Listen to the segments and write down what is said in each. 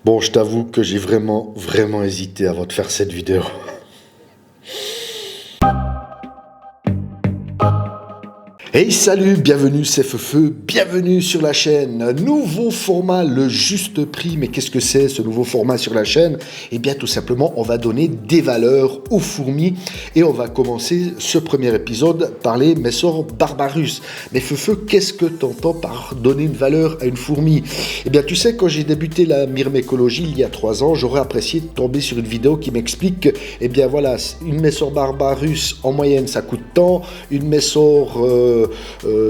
Bon, je t'avoue que j'ai vraiment hésité avant de faire cette vidéo. Hey salut, bienvenue c'est Feufeu, bienvenue sur la chaîne. Nouveau format, le juste prix. Mais qu'est-ce que c'est ce nouveau format sur la chaîne? Eh bien tout simplement, on va donner des valeurs aux fourmis. Et on va commencer ce premier épisode par les Messor barbarus. Mais Feufeu, qu'est-ce que tu entends par donner une valeur à une fourmi? Eh bien tu sais, quand j'ai débuté la myrmécologie il y a 3 ans, j'aurais apprécié de tomber sur une vidéo qui m'explique que, eh bien voilà, une Messor barbarus en moyenne ça coûte tant, une Messor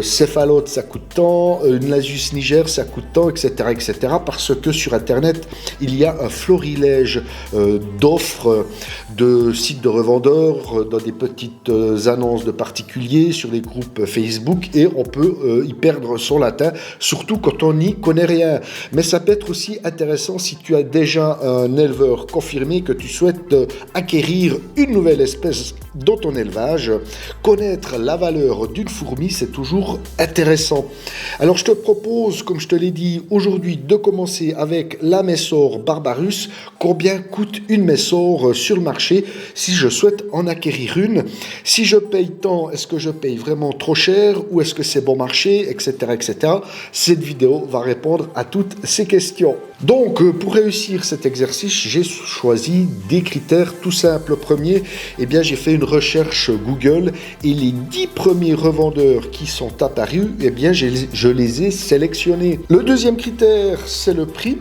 céphalote ça coûte tant, une Lasius niger ça coûte tant, etc., etc. Parce que sur internet il y a un florilège d'offres de sites de revendeurs, dans des petites annonces de particuliers sur les groupes Facebook, et on peut y perdre son latin, surtout quand on n'y connaît rien. Mais ça peut être aussi intéressant si tu as déjà un éleveur confirmé, que tu souhaites acquérir une nouvelle espèce dans ton élevage. Connaître la valeur d'une fourmi, c'est toujours intéressant. Alors je te propose, comme je te l'ai dit aujourd'hui, de commencer avec la Messor barbarus. Combien coûte une Messor sur le marché si je souhaite en acquérir une? Si je paye tant, est-ce que je paye vraiment trop cher ou est-ce que c'est bon marché, etc., etc. Cette vidéo va répondre à toutes ces questions. Donc pour réussir cet exercice, j'ai choisi des critères tout simples. Le premier, eh bien j'ai fait une recherche Google et les 10 premiers revendeurs qui sont apparus, eh bien je les ai sélectionnés. Le deuxième critère, c'est le prix.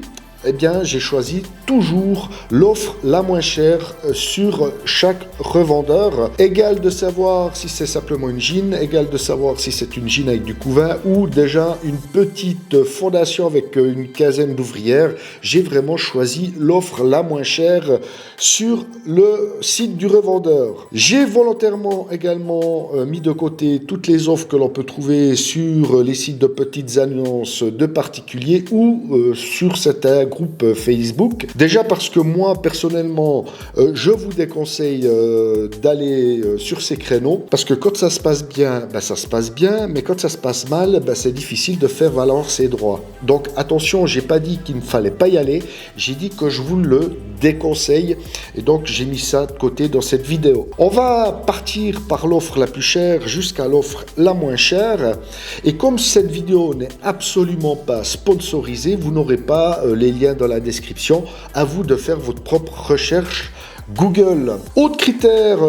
Eh bien, j'ai choisi toujours l'offre la moins chère sur chaque revendeur. Égal de savoir si c'est simplement une gine, égal de savoir si c'est une gine avec du couvain ou déjà une petite fondation avec une quinzaine d'ouvrières. J'ai vraiment choisi l'offre la moins chère sur le site du revendeur. J'ai volontairement également mis de côté toutes les offres que l'on peut trouver sur les sites de petites annonces de particuliers ou sur certains groupe Facebook. Déjà parce que moi personnellement je vous déconseille d'aller sur ces créneaux, parce que quand ça se passe bien, ça se passe bien, mais quand ça se passe mal, c'est difficile de faire valoir ses droits. Donc attention, j'ai pas dit qu'il ne fallait pas y aller, j'ai dit que je vous le déconseille, et donc j'ai mis ça de côté dans cette vidéo. On va partir par l'offre la plus chère jusqu'à l'offre la moins chère, et comme cette vidéo n'est absolument pas sponsorisée, vous n'aurez pas les liens dans la description, à vous de faire votre propre recherche Google. Autre critère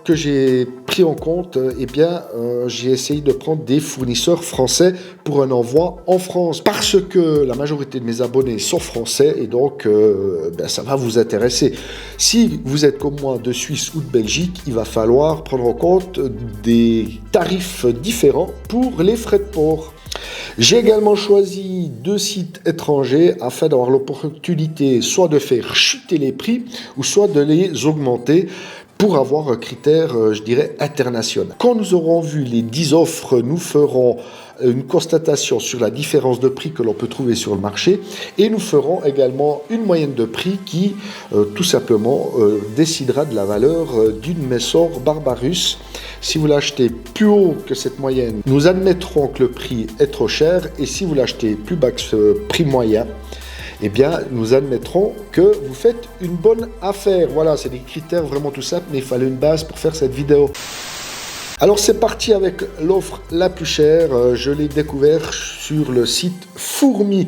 que j'ai pris en compte, eh bien, j'ai essayé de prendre des fournisseurs français pour un envoi en France, parce que la majorité de mes abonnés sont français, et donc ça va vous intéresser. Si vous êtes comme moi de Suisse ou de Belgique, il va falloir prendre en compte des tarifs différents pour les frais de port. J'ai également choisi 2 sites étrangers afin d'avoir l'opportunité soit de faire chuter les prix ou soit de les augmenter pour avoir un critère, je dirais, international. Quand nous aurons vu les 10 offres, nous ferons une constatation sur la différence de prix que l'on peut trouver sur le marché, et nous ferons également une moyenne de prix qui, tout simplement, décidera de la valeur d'une Messor barbarus. Si vous l'achetez plus haut que cette moyenne, nous admettrons que le prix est trop cher, et si vous l'achetez plus bas que ce prix moyen, eh bien, nous admettrons que vous faites une bonne affaire. Voilà, c'est des critères vraiment tout simples, mais il fallait une base pour faire cette vidéo. Alors, c'est parti avec l'offre la plus chère. Je l'ai découvert sur le site fourmi.fr,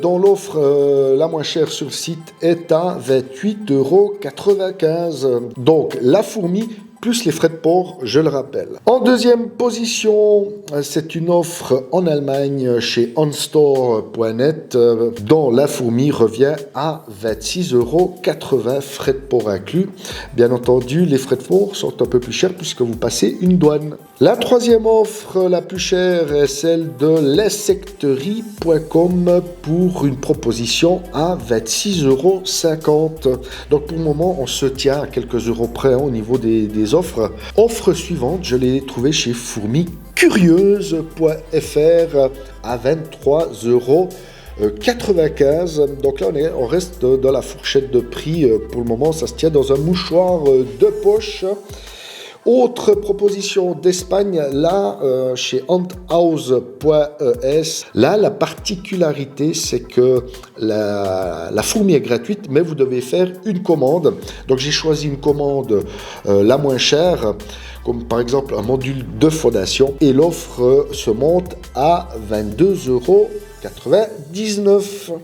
dont l'offre la moins chère sur le site est à 28,95 €. Donc, la fourmi plus les frais de port, je le rappelle. En deuxième position, c'est une offre en Allemagne chez onstore.net, dont la fourmi revient à 26,80 €, frais de port inclus. Bien entendu, les frais de port sont un peu plus chers puisque vous passez une douane. La troisième offre la plus chère est celle de l'insecterie.com pour une proposition à 26,50 €. Donc pour le moment, on se tient à quelques euros près au niveau des offres. Offre suivante, je l'ai trouvée chez fourmicurieuse.fr à 23,95 €. Donc là, on reste dans la fourchette de prix. Pour le moment, ça se tient dans un mouchoir de poche. Autre proposition d'Espagne, là, chez hunthouse.es. Là, la particularité, c'est que la fourmi est gratuite, mais vous devez faire une commande. Donc, j'ai choisi une commande la moins chère, comme par exemple un module de fondation, et l'offre se monte à 22,99 €.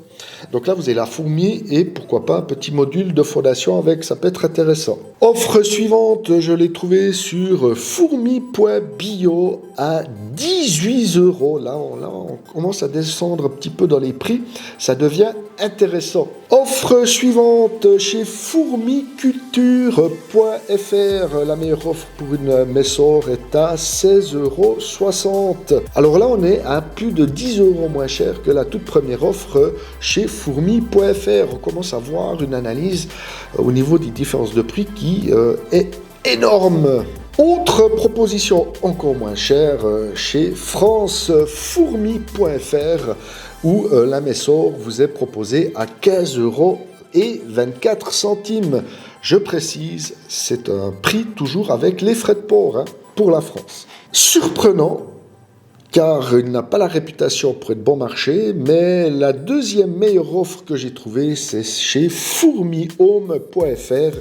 Donc là, vous avez la fourmi et pourquoi pas un petit module de fondation avec, ça peut être intéressant. Offre suivante, je l'ai trouvée sur fourmi.bio à 18 €. Là, on commence à descendre un petit peu dans les prix, ça devient intéressant. Offre suivante chez fourmiculture.fr. La meilleure offre pour une Messor est à 16,60 €. Alors là, on est à plus de 10 € moins cher que la toute première offre chez fourmi.fr. On commence à voir une analyse au niveau des différences de prix qui est énorme. Autre proposition encore moins chère chez francefourmi.fr où la Messor vous est proposée à 15,24 €. Je précise, c'est un prix toujours avec les frais de port pour la France. Surprenant, car il n'a pas la réputation pour être bon marché, mais la deuxième meilleure offre que j'ai trouvée, c'est chez fourmihome.fr,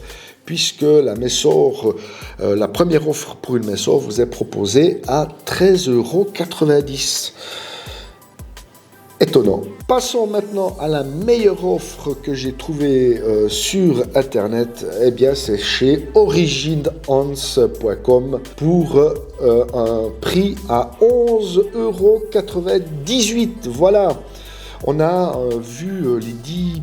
puisque la Messor, la première offre pour une Messor vous est proposée à 13,90 €. Étonnant. Passons maintenant à la meilleure offre que j'ai trouvée sur Internet. Eh bien, c'est chez originhans.com pour un prix à 11,98 €. Voilà. On a vu les 10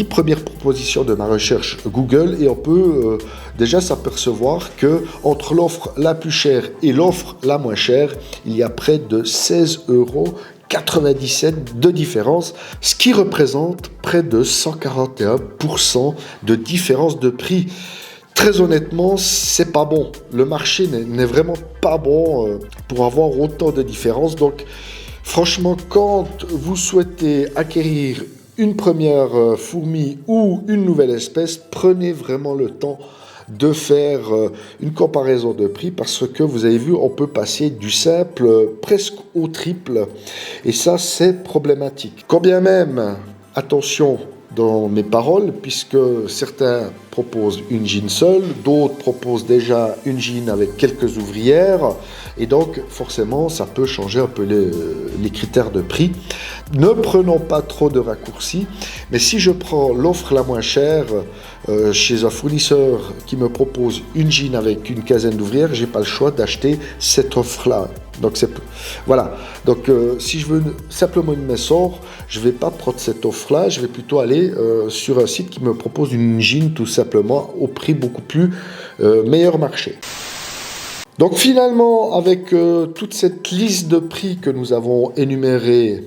premières propositions de ma recherche Google et on peut déjà s'apercevoir que entre l'offre la plus chère et l'offre la moins chère, il y a près de 16,97 € de différence, ce qui représente près de 141% de différence de prix. Très honnêtement, c'est pas bon. Le marché n'est vraiment pas bon pour avoir autant de différences. Donc, franchement, quand vous souhaitez acquérir une première fourmi ou une nouvelle espèce, prenez vraiment le temps de faire une comparaison de prix parce que vous avez vu, on peut passer du simple presque au triple et ça, c'est problématique. Quand bien même, attention dans mes paroles, puisque certains proposent une jean seule, d'autres proposent déjà une jean avec quelques ouvrières, et donc forcément ça peut changer un peu les critères de prix. Ne prenons pas trop de raccourcis, mais si je prends l'offre la moins chère chez un fournisseur qui me propose une jean avec une quinzaine d'ouvrières, j'ai pas le choix d'acheter cette offre-là. Donc voilà. Donc si je veux simplement une Messor, je vais pas prendre cette offre-là, je vais plutôt aller sur un site qui me propose une jean tout simplement au prix beaucoup plus meilleur marché. Donc finalement, avec toute cette liste de prix que nous avons énumérée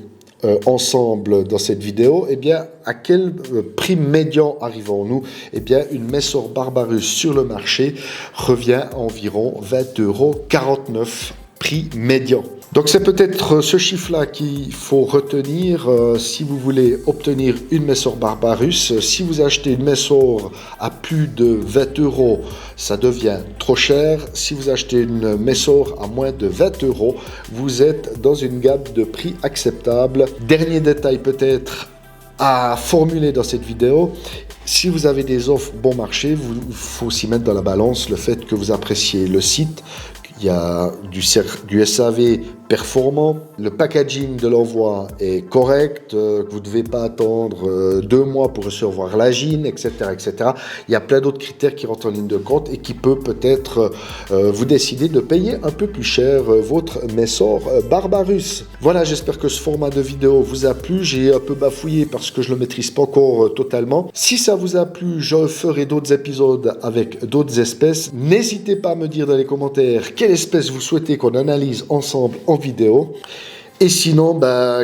ensemble dans cette vidéo, eh bien, à quel prix médian arrivons-nous? Eh bien, une Messor Barbarus sur le marché revient à environ 20,49 € prix médian. Donc c'est peut-être ce chiffre-là qu'il faut retenir si vous voulez obtenir une Messor Barbarus. Si vous achetez une Messor à plus de 20 €, ça devient trop cher. Si vous achetez une Messor à moins de 20 €, vous êtes dans une gamme de prix acceptable. Dernier détail peut-être à formuler dans cette vidéo. Si vous avez des offres bon marché, il faut aussi mettre dans la balance le fait que vous appréciez le site. Il y a du SAV performant, le packaging de l'envoi est correct, que vous ne devez pas attendre 2 mois pour recevoir la jean, etc., etc. Il y a plein d'autres critères qui rentrent en ligne de compte et qui peut-être vous décider de payer un peu plus cher votre Messor Barbarus. Voilà, j'espère que ce format de vidéo vous a plu. J'ai un peu bafouillé parce que je ne le maîtrise pas encore totalement. Si ça vous a plu, je ferai d'autres épisodes avec d'autres espèces. N'hésitez pas à me dire dans les commentaires quelle espèce vous souhaitez qu'on analyse ensemble en vidéo. Et sinon,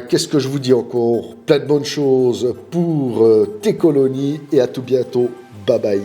qu'est-ce que je vous dis encore? Plein de bonnes choses pour tes colonies et à tout bientôt. Bye bye.